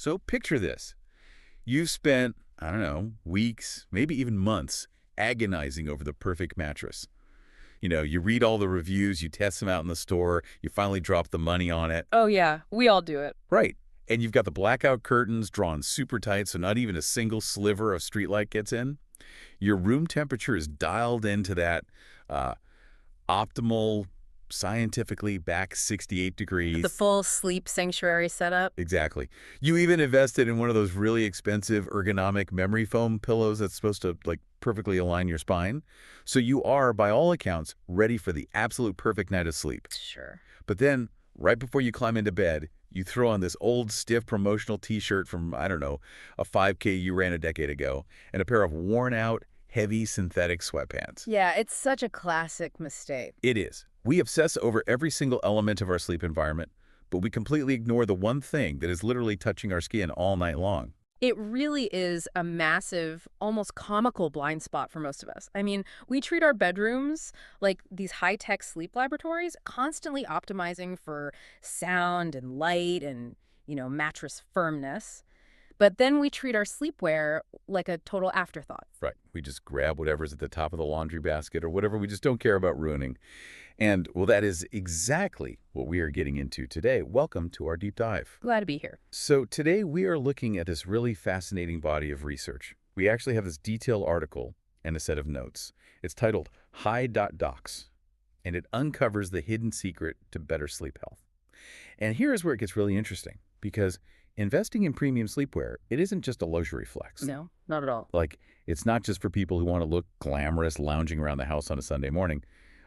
So picture this. You've spent, I don't know, weeks, maybe even months, agonizing over the perfect mattress. You read all the reviews, you test them out in the store, you finally drop the money on it. Oh yeah, we all do it. Right. And you've got the blackout curtains drawn super tight so not even a single sliver of streetlight gets in. Your room temperature is dialed into that optimal, scientifically back 68 degrees. The full sleep sanctuary setup. Exactly. You even invested in one of those really expensive ergonomic memory foam pillows that's supposed to, perfectly align your spine. So you are, by all accounts, ready for the absolute perfect night of sleep. Sure. But then, right before you climb into bed, you throw on this old, stiff promotional T-shirt from, I don't know, a 5K you ran a decade ago, and a pair of worn-out, heavy synthetic sweatpants. Yeah, it's such a classic mistake. It is. We obsess over every single element of our sleep environment, but we completely ignore the one thing that is literally touching our skin all night long. It really is a massive, almost comical blind spot for most of us. I mean, we treat our bedrooms like these high-tech sleep laboratories, constantly optimizing for sound and light and, mattress firmness. But then we treat our sleepwear like a total afterthought. Right. We just grab whatever's at the top of the laundry basket or whatever we just don't care about ruining. And, well, that is exactly what we are getting into today. Welcome to our deep dive. Glad to be here. So today we are looking at this really fascinating body of research. We actually have this detailed article and a set of notes. It's titled High.Docs, and it uncovers the hidden secret to better sleep health. And here's where it gets really interesting, because investing in premium sleepwear, it isn't just a luxury flex. No, not at all. It's not just for people who want to look glamorous lounging around the house on a Sunday morning.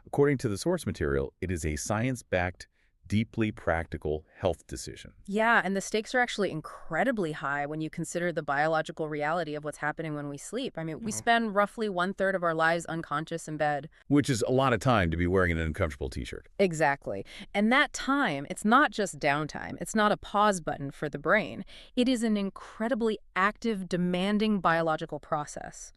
According to the source material, it is a science-backed, deeply practical health decision. Yeah, and the stakes are actually incredibly high when you consider the biological reality of what's happening when we sleep. I mean, we spend roughly 1/3 of our lives unconscious in bed. Which is a lot of time to be wearing an uncomfortable T-shirt. Exactly. And that time, it's not just downtime. It's not a pause button for the brain. It is an incredibly active, demanding biological process.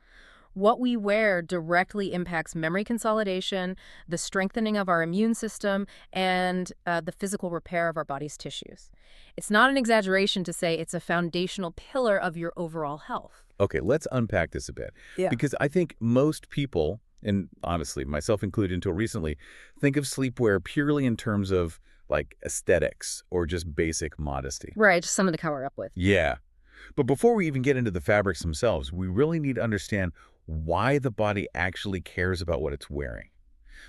What we wear directly impacts memory consolidation, the strengthening of our immune system, and the physical repair of our body's tissues. It's not an exaggeration to say it's a foundational pillar of your overall health. Okay, let's unpack this a bit. Yeah. Because I think most people, and honestly, myself included until recently, think of sleepwear purely in terms of, aesthetics or just basic modesty. Right, just something to cover up with. Yeah. But before we even get into the fabrics themselves, we really need to understand why the body actually cares about what it's wearing.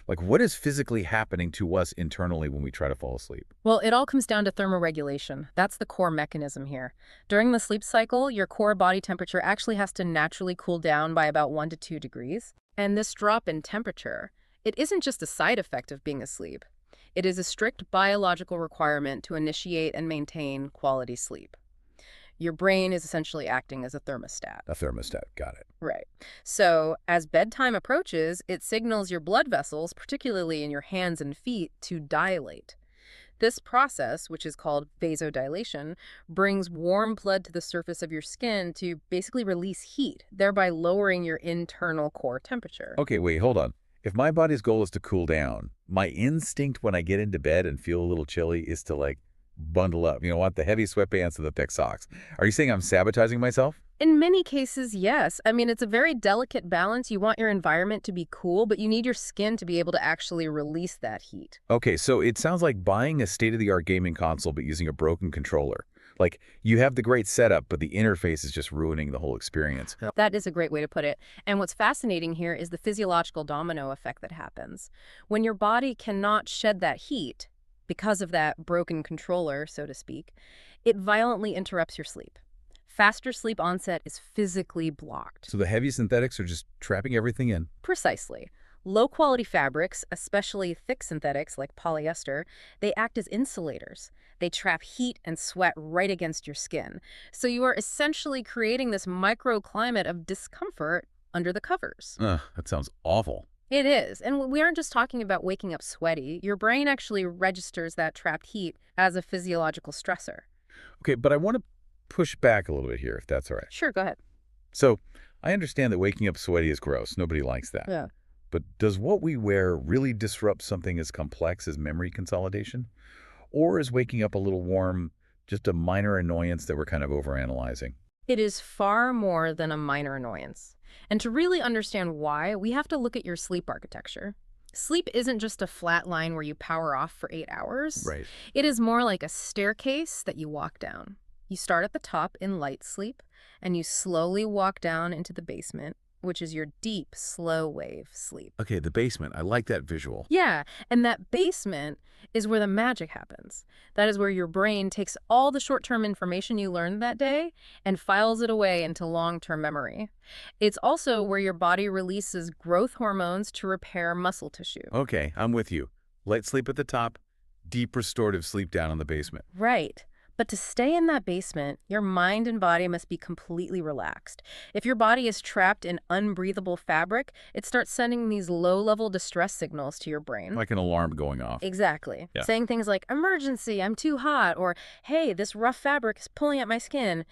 What is physically happening to us internally when we try to fall asleep? Well, it all comes down to thermoregulation. That's the core mechanism here. During the sleep cycle, your core body temperature actually has to naturally cool down by about 1 to 2 degrees. And this drop in temperature, it isn't just a side effect of being asleep. It is a strict biological requirement to initiate and maintain quality sleep. Your brain is essentially acting as a thermostat. A thermostat, got it. Right. So as bedtime approaches, it signals your blood vessels, particularly in your hands and feet, to dilate. This process, which is called vasodilation, brings warm blood to the surface of your skin to basically release heat, thereby lowering your internal core temperature. Okay, wait, hold on. If my body's goal is to cool down, my instinct when I get into bed and feel a little chilly is to, bundle up. The heavy sweatpants and the thick socks. Are you saying I'm sabotaging myself? In many cases, yes. I mean, it's a very delicate balance. You want your environment to be cool, but you need your skin to be able to actually release that heat. Okay, so it sounds like buying a state-of-the-art gaming console but using a broken controller. You have the great setup, but the interface is just ruining the whole experience. That is a great way to put it. And what's fascinating here is the physiological domino effect that happens. When your body cannot shed that heat, because of that broken controller, so to speak, it violently interrupts your sleep. Faster sleep onset is physically blocked. So the heavy synthetics are just trapping everything in. Precisely. Low-quality fabrics, especially thick synthetics like polyester, they act as insulators. They trap heat and sweat right against your skin. So you are essentially creating this microclimate of discomfort under the covers. That sounds awful. It is. And we aren't just talking about waking up sweaty. Your brain actually registers that trapped heat as a physiological stressor. Okay, but I want to push back a little bit here, if that's all right. Sure, go ahead. So I understand that waking up sweaty is gross. Nobody likes that. Yeah. But does what we wear really disrupt something as complex as memory consolidation? Or is waking up a little warm Just a minor annoyance that we're kind of overanalyzing. It is far more than a minor annoyance. And to really understand why, we have to look at your sleep architecture. Sleep isn't just a flat line where you power off for 8 hours. Right. It is more like a staircase that you walk down. You start at the top in light sleep, and you slowly walk down into the basement, which is your deep, slow wave sleep. Okay, the basement. I like that visual. Yeah, and that basement is where the magic happens. That is where your brain takes all the short-term information you learned that day and files it away into long-term memory. It's also where your body releases growth hormones to repair muscle tissue. Okay, I'm with you. Light sleep at the top, deep restorative sleep down in the basement. Right. But to stay in that basement, your mind and body must be completely relaxed. If your body is trapped in unbreathable fabric, it starts sending these low-level distress signals to your brain. Like an alarm going off. Exactly. Yeah. Saying things like, emergency, I'm too hot, or hey, this rough fabric is pulling at my skin.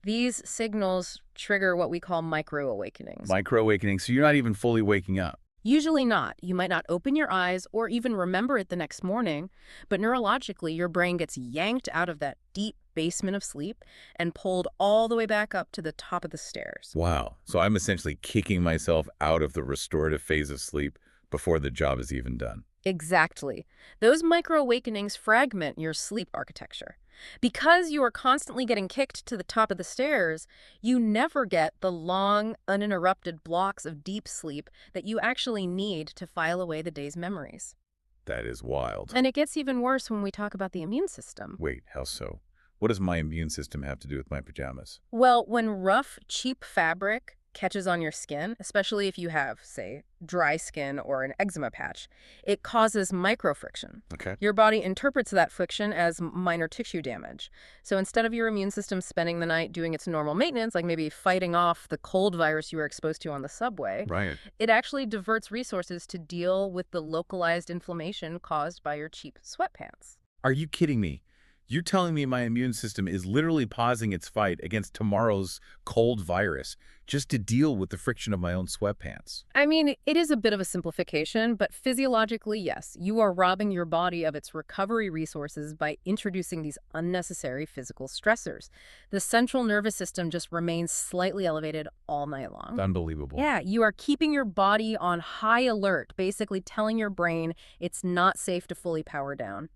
These signals trigger what we call micro-awakenings. Micro-awakening, so you're not even fully waking up. Usually not. You might not open your eyes or even remember it the next morning, but neurologically, your brain gets yanked out of that deep basement of sleep and pulled all the way back up to the top of the stairs. Wow. So I'm essentially kicking myself out of the restorative phase of sleep before the job is even done. Exactly. Those micro-awakenings fragment your sleep architecture. Because you are constantly getting kicked to the top of the stairs, you never get the long, uninterrupted blocks of deep sleep that you actually need to file away the day's memories. That is wild. And it gets even worse when we talk about the immune system. Wait, how so? What does my immune system have to do with my pajamas? Well, when rough, cheap fabric catches on your skin, especially if you have, say, dry skin or an eczema patch, it causes microfriction. Okay. Your body interprets that friction as minor tissue damage. So instead of your immune system spending the night doing its normal maintenance, like maybe fighting off the cold virus you were exposed to on the subway, Right. it actually diverts resources to deal with the localized inflammation caused by your cheap sweatpants. Are you kidding me? You're telling me my immune system is literally pausing its fight against tomorrow's cold virus just to deal with the friction of my own sweatpants? I mean, it is a bit of a simplification, but physiologically, yes, you are robbing your body of its recovery resources by introducing these unnecessary physical stressors. The central nervous system just remains slightly elevated all night long. Unbelievable. Yeah, you are keeping your body on high alert, basically telling your brain it's not safe to fully power down.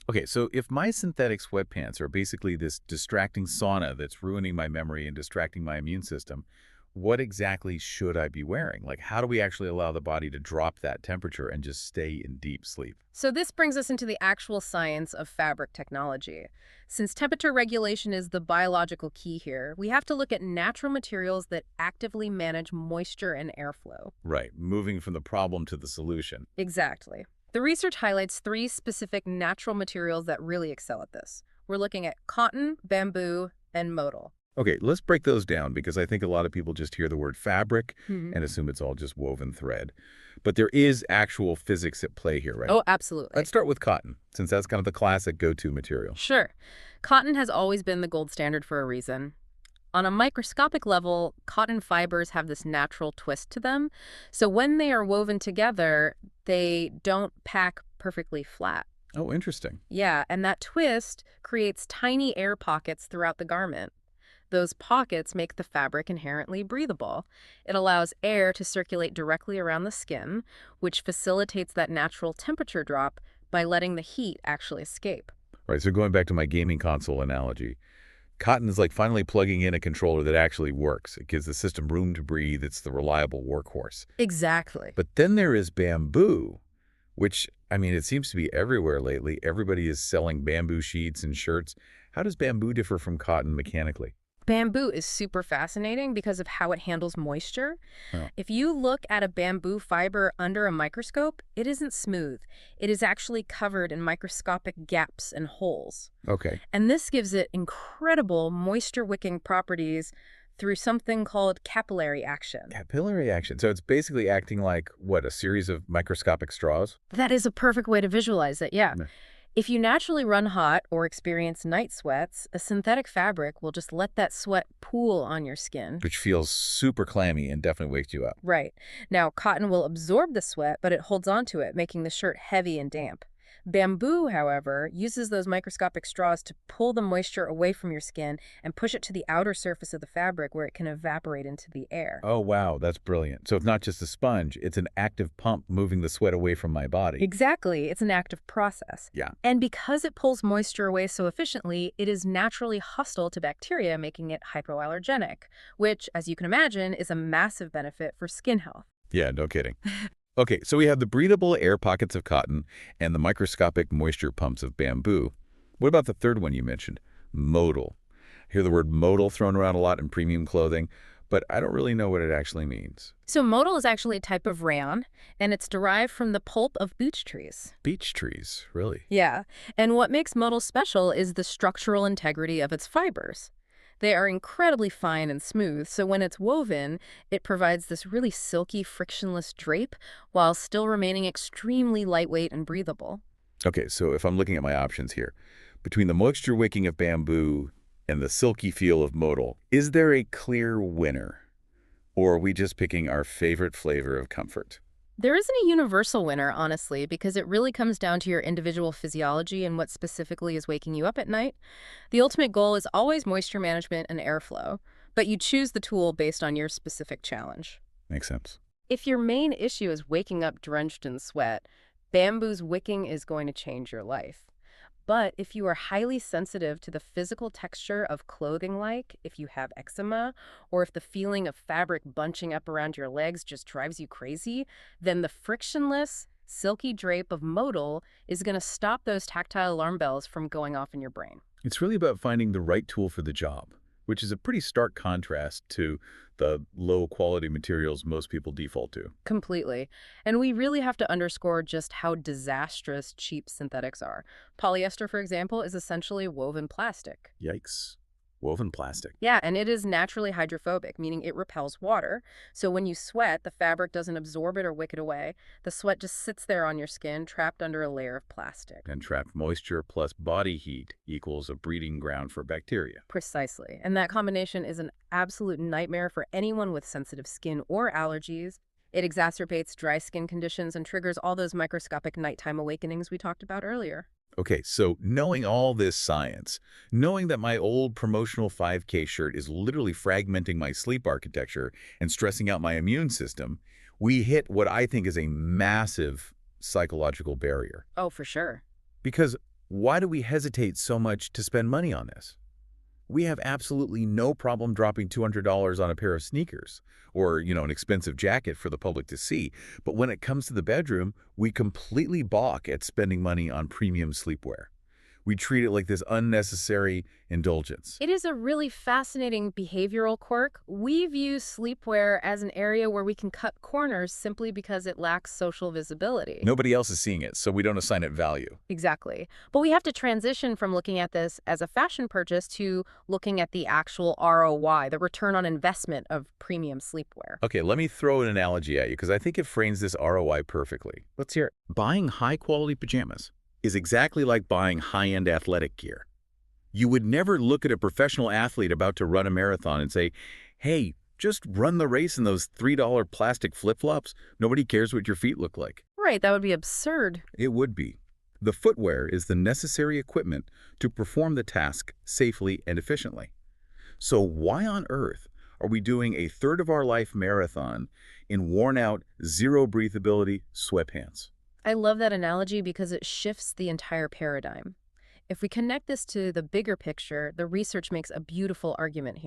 Okay, so if my synthetic sweatpants are basically this distracting sauna that's ruining my memory and distracting my immune system, what exactly should I be wearing? Like, how do we actually allow the body to drop that temperature and just stay in deep sleep? So this brings us into the actual science of fabric technology. Since temperature regulation is the biological key here, we have to look at natural materials that actively manage moisture and airflow. Right, moving from the problem to the solution. Exactly. The research highlights 3 specific natural materials that really excel at this. We're looking at cotton, bamboo, and modal. Okay, let's break those down because I think a lot of people just hear the word fabric Mhm. and assume it's all just woven thread. But there is actual physics at play here, right? Oh, absolutely. Let's start with cotton, since that's kind of the classic go-to material. Sure. Cotton has always been the gold standard for a reason. On a microscopic level, cotton fibers have this natural twist to them. So when they are woven together, they don't pack perfectly flat. Oh, interesting. Yeah, and that twist creates tiny air pockets throughout the garment. Those pockets make the fabric inherently breathable. It allows air to circulate directly around the skin, which facilitates that natural temperature drop by letting the heat actually escape. Right, so going back to my gaming console analogy, cotton is like finally plugging in a controller that actually works. It gives the system room to breathe. It's the reliable workhorse. Exactly. But then there is bamboo, which, I mean, it seems to be everywhere lately. Everybody is selling bamboo sheets and shirts. How does bamboo differ from cotton mechanically? Bamboo is super fascinating because of how it handles moisture. Oh. If you look at a bamboo fiber under a microscope, it isn't smooth. It is actually covered in microscopic gaps and holes. Okay. And this gives it incredible moisture-wicking properties through something called capillary action. Capillary action. So it's basically acting like, what, a series of microscopic straws? That is a perfect way to visualize it, yeah. Yeah. If you naturally run hot or experience night sweats, a synthetic fabric will just let that sweat pool on your skin. Which feels super clammy and definitely wakes you up. Right. Now, cotton will absorb the sweat, but it holds onto it, making the shirt heavy and damp. Bamboo, however, uses those microscopic straws to pull the moisture away from your skin and push it to the outer surface of the fabric where it can evaporate into the air. Oh, wow, that's brilliant. So it's not just a sponge, it's an active pump moving the sweat away from my body. Exactly, it's an active process. Yeah. And because it pulls moisture away so efficiently, it is naturally hostile to bacteria, making it hypoallergenic, which, as you can imagine, is a massive benefit for skin health. Yeah, no kidding. Okay, so we have the breathable air pockets of cotton and the microscopic moisture pumps of bamboo. What about the third one you mentioned? Modal. I hear the word modal thrown around a lot in premium clothing, but I don't really know what it actually means. So modal is actually a type of rayon, and it's derived from the pulp of beech trees. Beech trees, really? Yeah, and what makes modal special is the structural integrity of its fibers. They are incredibly fine and smooth, so when it's woven, it provides this really silky, frictionless drape while still remaining extremely lightweight and breathable. Okay, so if I'm looking at my options here, between the moisture wicking of bamboo and the silky feel of modal, is there a clear winner? Or are we just picking our favorite flavor of comfort? There isn't a universal winner, honestly, because it really comes down to your individual physiology and what specifically is waking you up at night. The ultimate goal is always moisture management and airflow, but you choose the tool based on your specific challenge. Makes sense. If your main issue is waking up drenched in sweat, bamboo's wicking is going to change your life. But if you are highly sensitive to the physical texture of clothing, like if you have eczema, or if the feeling of fabric bunching up around your legs just drives you crazy, then the frictionless, silky drape of modal is going to stop those tactile alarm bells from going off in your brain. It's really about finding the right tool for the job, which is a pretty stark contrast to the low-quality materials most people default to. Completely. And we really have to underscore just how disastrous cheap synthetics are. Polyester, for example, is essentially woven plastic. Yikes. Woven plastic. Yeah, and it is naturally hydrophobic, meaning it repels water. So when you sweat, the fabric doesn't absorb it or wick it away. The sweat just sits there on your skin, trapped under a layer of plastic. And trapped moisture plus body heat equals a breeding ground for bacteria. Precisely. And that combination is an absolute nightmare for anyone with sensitive skin or allergies. It exacerbates dry skin conditions and triggers all those microscopic nighttime awakenings we talked about earlier. Okay, so knowing all this science, knowing that my old promotional 5K shirt is literally fragmenting my sleep architecture and stressing out my immune system, we hit what I think is a massive psychological barrier. Oh, for sure. Because why do we hesitate so much to spend money on this? We have absolutely no problem dropping $200 on a pair of sneakers or, an expensive jacket for the public to see. But when it comes to the bedroom, we completely balk at spending money on premium sleepwear. We treat it like this unnecessary indulgence. It is a really fascinating behavioral quirk. We view sleepwear as an area where we can cut corners simply because it lacks social visibility. Nobody else is seeing it, so we don't assign it value. Exactly. But we have to transition from looking at this as a fashion purchase to looking at the actual ROI, the return on investment of premium sleepwear. Okay, let me throw an analogy at you because I think it frames this ROI perfectly. Let's hear it. Buying high-quality pajamas is exactly like buying high-end athletic gear. You would never look at a professional athlete about to run a marathon and say, hey, just run the race in those $3 plastic flip-flops. Nobody cares what your feet look like. Right, that would be absurd. It would be. The footwear is the necessary equipment to perform the task safely and efficiently. So why on earth are we doing a third of our life marathon in worn-out, zero-breathability sweatpants? I love that analogy because it shifts the entire paradigm. If we connect this to the bigger picture, the research makes a beautiful argument here.